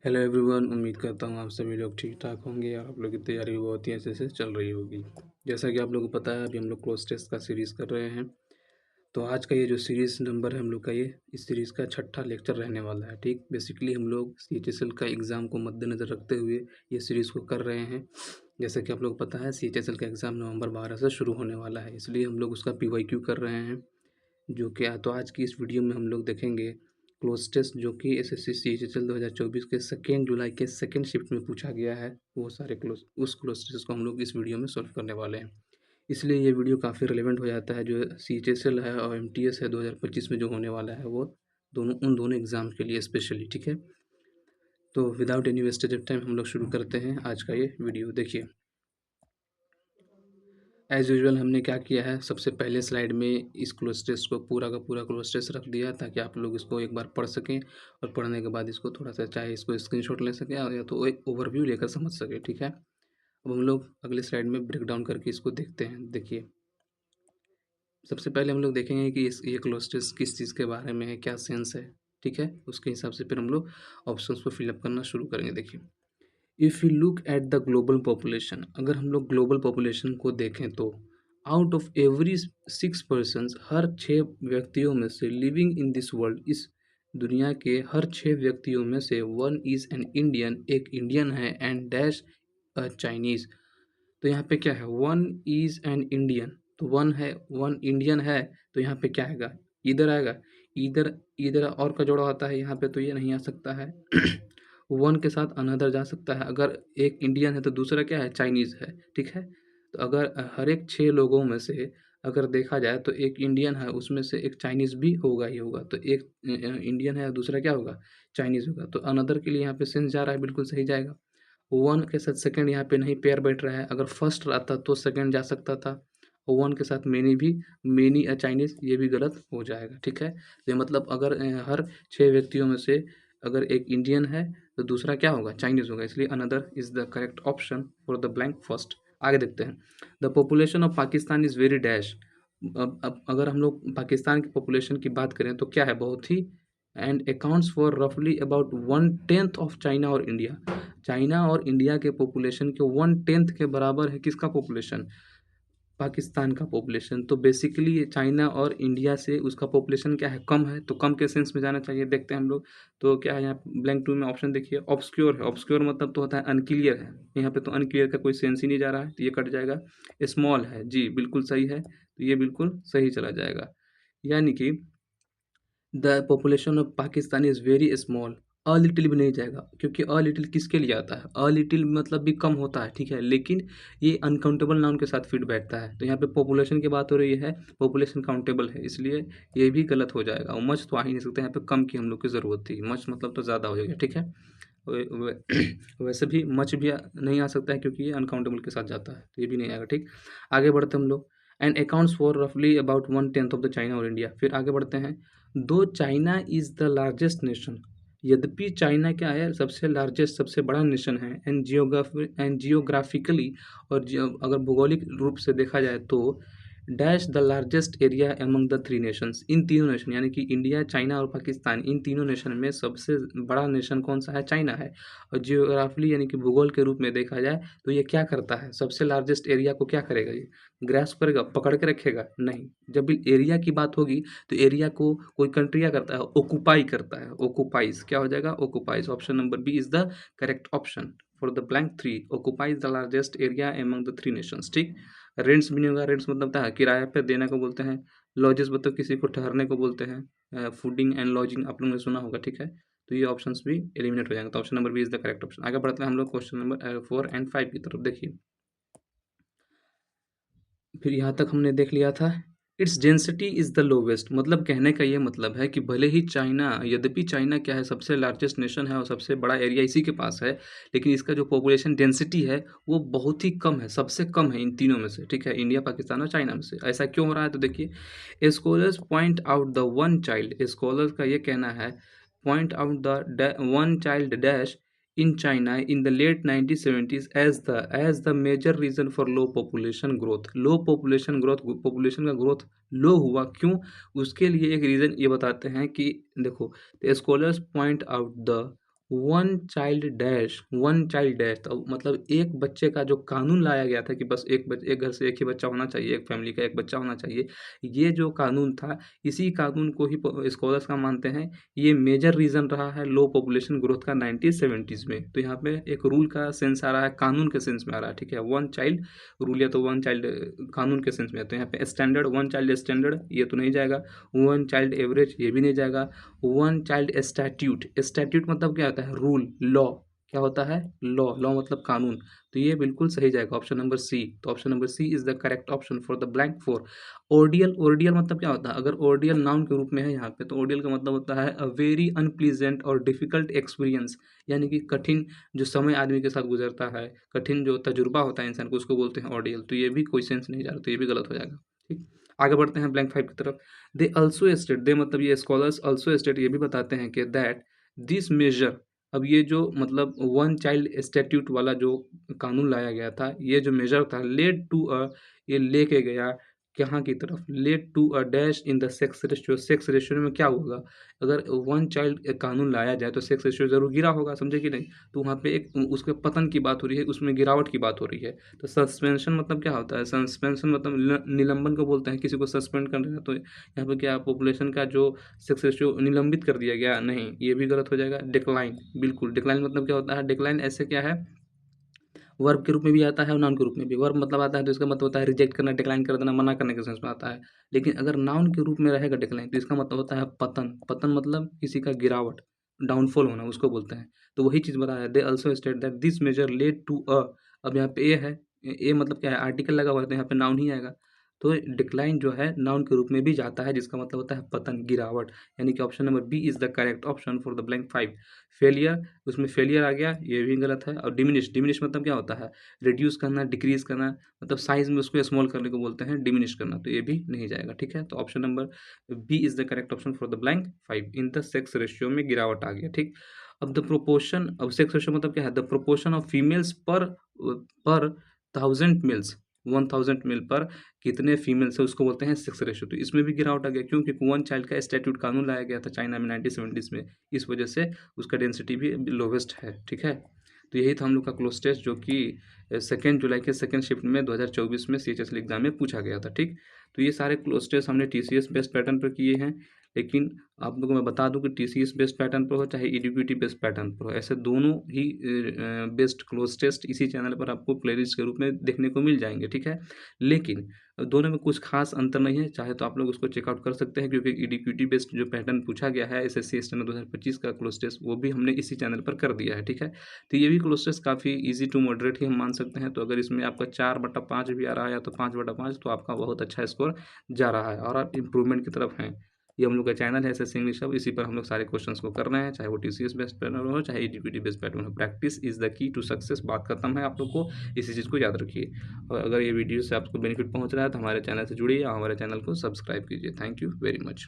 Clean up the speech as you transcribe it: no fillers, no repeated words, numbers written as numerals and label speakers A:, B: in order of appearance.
A: Hello everyone, उम्मीद करता हूँ आप सभी लोग ठीक ठाक होंगे और आप लोग की तैयारी भी बहुत ही अच्छे से चल रही होगी। जैसा कि आप लोगों को पता है, अभी हम लोग क्लोज टेस्ट का सीरीज़ कर रहे हैं। तो आज का ये जो सीरीज़ नंबर है हम लोग का, ये इस सीरीज़ का छठा लेक्चर रहने वाला है। ठीक, बेसिकली हम लोग CHSL का एग्ज़ाम को मद्देनज़र रखते हुए ये सीरीज़ को कर रहे हैं। जैसा कि आप लोग को पता है, CHSL का एग्ज़ाम नवंबर 12 से शुरू होने वाला है, इसलिए हम लोग उसका PYQ कर रहे हैं। जो कि तो आज की इस वीडियो में हम लोग देखेंगे क्लोज टेस्ट, जो कि SSC CHSL 2024 के 2 जुलाई के सेकेंड शिफ्ट में पूछा गया है। वो सारे क्लोज टेस्ट को हम लोग इस वीडियो में सॉल्व करने वाले हैं। इसलिए ये वीडियो काफ़ी रिलेवेंट हो जाता है। जो CHSL है और MTS है 2025 में जो होने वाला है, वो उन दोनों एग्ज़ाम के लिए स्पेशली। ठीक है, तो without any wastage of time हम लोग शुरू करते हैं आज का ये वीडियो। देखिए, एज़ यूजुअल हमने क्या किया है, सबसे पहले स्लाइड में इस क्लोज टेस्ट को पूरा का पूरा क्लोज टेस्ट रख दिया ताकि आप लोग इसको एक बार पढ़ सकें और पढ़ने के बाद इसको थोड़ा सा चाहे इसको स्क्रीनशॉट ले सकें या तो एक ओवरव्यू लेकर समझ सकें। ठीक है, अब हम लोग अगले स्लाइड में ब्रेक डाउन करके इसको देखते हैं। देखिए, सबसे पहले हम लोग देखेंगे कि ये क्लोज टेस्ट किस चीज़ के बारे में है, क्या सेंस है। ठीक है, उसके हिसाब से फिर हम लोग ऑप्शंस को फिलअप करना शुरू करेंगे। देखिए, if you look at the global population, अगर हम लोग ग्लोबल पॉपुलेशन को देखें तो आउट ऑफ एवरी 6 पर्सन्स, हर 6 व्यक्तियों में से लिविंग इन दिस वर्ल्ड, इस दुनिया के हर 6 व्यक्तियों में से वन इज़ एन इंडियन, एक इंडियन है, एंड डैश अ चाइनीज़। तो यहाँ पे क्या है, वन इज़ एन इंडियन, तो वन है, वन इंडियन है, तो यहाँ पे क्या आएगा, इधर आएगा। इधर इधर और का जोड़ा होता है यहाँ पे, तो ये नहीं आ सकता है। वन के साथ अनदर जा सकता है। अगर एक इंडियन है तो दूसरा क्या है, चाइनीज़ है। ठीक है, तो अगर हर एक 6 लोगों में से अगर देखा जाए तो एक इंडियन है, उसमें से एक चाइनीज़ भी होगा ही होगा। तो एक इंडियन है और दूसरा क्या होगा, चाइनीज़ होगा। तो अनदर के लिए यहाँ पे सेंस जा रहा है, बिल्कुल सही जाएगा। वन के साथ सेकंड यहाँ पे नहीं पेयर बैठ रहा है। अगर फर्स्ट रहता तो सेकंड जा सकता था। वन के साथ मेनी भी, मेनी चाइनीज़, ये भी गलत हो जाएगा। ठीक है, ये मतलब अगर हर 6 व्यक्तियों में से अगर एक इंडियन है तो दूसरा क्या होगा, चाइनीज़ होगा। इसलिए another is the correct option for the blank first. आगे देखते हैं, the population of Pakistan is very dash. अब अगर हम लोग पाकिस्तान की पॉपुलेशन की बात करें तो क्या है, बहुत ही, एंड अकाउंट्स फॉर रफली अबाउट 1/10 ऑफ चाइना और इंडिया। चाइना और इंडिया के पॉपुलेशन के 1/10 के बराबर है किसका पॉपुलेशन, पाकिस्तान का पॉपुलेशन। तो बेसिकली चाइना और इंडिया से उसका पॉपुलेशन क्या है, कम है, तो कम के सेंस में जाना चाहिए। देखते हैं हम लोग, तो क्या है यहाँ ब्लैंक 2 में ऑप्शन देखिए, ऑब्सक्योर है। ऑब्सक्योर मतलब तो होता है अनक्लियर है, यहाँ पे तो अनक्लियर का कोई सेंस ही नहीं जा रहा है, तो ये कट जाएगा। स्मॉल है, जी बिल्कुल सही है, तो ये बिल्कुल सही चला जाएगा। यानी कि the population of Pakistan is very small. A little भी नहीं जाएगा, क्योंकि अ लिटिल किसके लिए आता है, अ लिटिल मतलब भी कम होता है। ठीक है, लेकिन ये अनकाउंटेबल नाउन के साथ फिट बैठता है। तो यहाँ पे पॉपुलेशन की बात हो रही है, पॉपुलेशन काउंटेबल है, इसलिए ये भी गलत हो जाएगा। और मच तो आ ही नहीं सकते, यहाँ पे कम की हम लोग की ज़रूरत थी। मच मतलब तो ज़्यादा हो जाएगा। ठीक है, वैसे भी मच भी नहीं आ सकता है, क्योंकि ये अनकाउंटेबल के साथ जाता है, तो ये भी नहीं आएगा। ठीक, आगे बढ़ते हम लोग, एंड अकाउंट्स फॉर रफली अबाउट 1/10 ऑफ द चाइना और इंडिया। फिर आगे बढ़ते हैं, दो China is the largest nation, यद्यपि चाइना क्या है, सबसे लार्जेस्ट, सबसे बड़ा नेशन है, एंड जियोग्राफिकली, और अगर भौगोलिक रूप से देखा जाए तो dash the largest area among the 3 nations, इन तीनों नेशन यानी कि इंडिया, चाइना और पाकिस्तान, इन तीनों नेशन में सबसे बड़ा नेशन कौन सा है, चाइना है। और जियोग्राफिकली यानी कि भूगोल के रूप में देखा जाए तो ये क्या करता है, सबसे लार्जेस्ट एरिया को क्या करेगा, ये ग्रास्प करेगा, पकड़ के रखेगा, नहीं। जब भी एरिया की बात होगी तो एरिया को कोई कंट्री क्या करता है, ऑक्यूपाई करता है, ऑक्यूपाइज, क्या हो जाएगा, occupies. Option number B is the correct option for the blank 3, occupies the largest area among the 3 nations. ठीक, रेंट्स भी नहीं होगा, रेंट्स मतलब था किराया पे देने को बोलते हैं, लॉजेस मतलब किसी को ठहरने को बोलते हैं, फूडिंग एंड लॉजिंग आप लोगों ने सुना होगा। ठीक है, तो ये ऑप्शंस भी एलिमिनेट हो जाएंगे, तो option number B is the correct option. आगे बढ़ते हैं हम लोग क्वेश्चन नंबर 4 एंड 5 की तरफ। देखिए, फिर यहाँ तक हमने देख लिया था, its density is the lowest, मतलब कहने का ये मतलब है कि भले ही चाइना, यद्यपि चाइना क्या है, सबसे लार्जेस्ट नेशन है और सबसे बड़ा एरिया इसी के पास है, लेकिन इसका जो पॉपुलेशन डेंसिटी है वो बहुत ही कम है, सबसे कम है इन तीनों में से। ठीक है, इंडिया, पाकिस्तान और चाइना में से। ऐसा क्यों हो रहा है, तो देखिए, scholars point out the one child, scholars का ये कहना है, point out the one child dash in China in the late 1970s as the major reason for low population growth। Low population growth, population का growth लो हुआ क्यों, उसके लिए एक रीज़न ये बताते हैं कि देखो, the scholars point out the one child dash तो मतलब एक बच्चे का जो कानून लाया गया था कि बस एक घर से एक ही बच्चा होना चाहिए, एक फैमिली का एक बच्चा होना चाहिए। ये जो कानून था, इसी कानून को ही प स्कॉलर्स का मानते हैं, ये मेजर रीज़न रहा है लो पॉपुलेशन ग्रोथ का 1970s में। तो यहाँ पे एक रूल का सेंस आ रहा है, कानून के सेंस में आ रहा है, ठीक है? वन चाइल्ड रूल या तो वन चाइल्ड कानून के सेंस में है। तो यहाँ पे स्टैंडर्ड, वन चाइल्ड स्टैंडर्ड ये तो नहीं जाएगा, वन चाइल्ड एवरेज ये भी नहीं जाएगा, वन चाइल्ड स्टैट्यूट, स्टैट्यूट मतलब क्या होता है? Rule, law. क्या होता है? लॉ, लॉ मतलब कानून। तो ये बिल्कुल सही जाएगा ऑप्शन नंबर सी। तो option number C is the correct option for the blank four. ऑर्डियल, ऑर्डियल मतलब क्या होता है? अगर ऑर्डियल नाउन के रूप में है यहाँ पे, तो ऑर्डियल का मतलब होता है अ वेरी अनप्लीजेंट और डिफिकल्ट एक्सपीरियंस, यानी कि कठिन जो समय आदमी के साथ गुजरता है, कठिन जो तजुर्बा होता है इंसान को, उसको बोलते हैं ऑर्डियल। तो ये भी कोई सेंस नहीं जा रहा, तो ये भी गलत हो जाएगा। ठीक, आगे बढ़ते हैं ब्लैंक फाइव की तरफ। दे ऑल्सो स्टेट, दे मतलब ये स्कॉलर्स ऑल्सो स्टेट ये भी बताते हैं कि दैट दिस मेजर, अब ये जो मतलब वन चाइल्ड स्टैट्यूट वाला जो कानून लाया गया था, ये जो मेजर था लेड टू अ, ये लेके गया कहाँ की तरफ? Led to a dash in the sex ratio. Sex ratio में क्या होगा? अगर वन चाइल्ड कानून लाया जाए तो सेक्स रेशियो जरूर गिरा होगा, समझे कि नहीं? तो वहाँ पे एक उसके पतन की बात हो रही है, उसमें गिरावट की बात हो रही है। तो सस्पेंशन मतलब क्या होता है? सस्पेंशन मतलब निलंबन को बोलते हैं, किसी को सस्पेंड कर देना। तो यहाँ पे क्या पॉपुलेशन का जो सेक्स रेशियो निलंबित कर दिया गया? नहीं, ये भी गलत हो जाएगा। डिक्लाइन, बिल्कुल डिक्लाइन मतलब क्या होता है? डिक्लाइन ऐसे क्या है, वर्ब के रूप में भी आता है और नाउन के रूप में भी। वर्ब मतलब आता है तो इसका मतलब होता है रिजेक्ट करना, डिक्लाइन कर देना, मना करने के सेंस में आता है। लेकिन अगर नाउन के रूप में रहेगा डिक्लाइन, तो इसका मतलब होता है पतन। पतन मतलब किसी का गिरावट, डाउनफॉल होना, उसको बोलते हैं। तो वही चीज़ बताया, they also state that this major led to a, अब यहाँ पे ए है, ए मतलब क्या है? आर्टिकल लगा हुआ है, तो यहाँ पे नाउन ही आएगा। तो डिक्लाइन जो है नाउन के रूप में भी जाता है, जिसका मतलब होता है पतन, गिरावट। यानी कि option number B is the correct option for the blank five. Failure, उसमें फेलियर आ गया, ये भी गलत है। और डिमिनिश, डिमिनिश मतलब क्या होता है? रिड्यूस करना, डिक्रीज करना, मतलब साइज में उसको स्मॉल करने को बोलते हैं डिमिनिश करना। तो ये भी नहीं जाएगा, ठीक है? तो option number B is the correct option for the blank five. In the sex ratio में गिरावट आ गया, ठीक। अब द प्रोपोर्शन, अब सेक्स रेशियो मतलब क्या है? The proportion of females per thousand males, 1000 male पर कितने फीमेल्स है, उसको बोलते हैं सेक्स रेशियो। तो इसमें भी गिरावट आ गया, क्योंकि वन चाइल्ड का स्टैट्यूट कानून लाया गया था चाइना में 1970s में, इस वजह से उसका डेंसिटी भी लोवेस्ट है, ठीक है? तो यही था हम लोग का क्लोज टेस्ट, जो कि 2 जुलाई के सेकंड शिफ्ट में 2024 में CHSL एग्जाम में पूछा गया था, ठीक। तो ये सारे क्लोज टेस्ट हमने TCS बेस्ड पैटर्न पर किए हैं। लेकिन आप लोगों को मैं बता दूं कि TCS बेस्ड पैटर्न पर हो चाहे EDQT बेस्ड पैटर्न पर हो, ऐसे दोनों ही बेस्ट क्लोज टेस्ट इसी चैनल पर आपको प्लेलिस्ट के रूप में देखने को मिल जाएंगे, ठीक है। लेकिन दोनों में कुछ खास अंतर नहीं है, चाहे तो आप लोग उसको चेकआउट कर सकते हैं, क्योंकि EDQT बेस्ड जो पैटर्न पूछा गया है SSC स्टैंडर्ड 2025 का क्लोज टेस्ट, वो भी हमने इसी चैनल पर कर दिया है, ठीक है। तो ये भी क्लोज टेस्ट काफ़ी ईजी टू मॉडरेट ही हम मान सकते हैं। तो अगर इसमें आपका 4/5 भी आ रहा है या तो 5/5, तो आपका बहुत अच्छा स्कोर जा रहा है और आप इम्प्रूवमेंट की तरफ हैं। ये हम लोग का चैनल है SSC इंग्लिश हब, इसी पर हम लोग सारे क्वेश्चंस को कर रहे हैं, चाहे वो TCS बेस्ड पैटर्न हो चाहे EDQT बेस्ड पैटर्न हो। Practice is the key to success, बात खत्म है। आप लोग को इसी चीज़ को याद रखिए। और अगर ये वीडियो से आपको बेनिफिट पहुंच रहा है तो हमारे चैनल से जुड़िए और हमारे चैनल को सब्सक्राइब कीजिए। Thank you very much.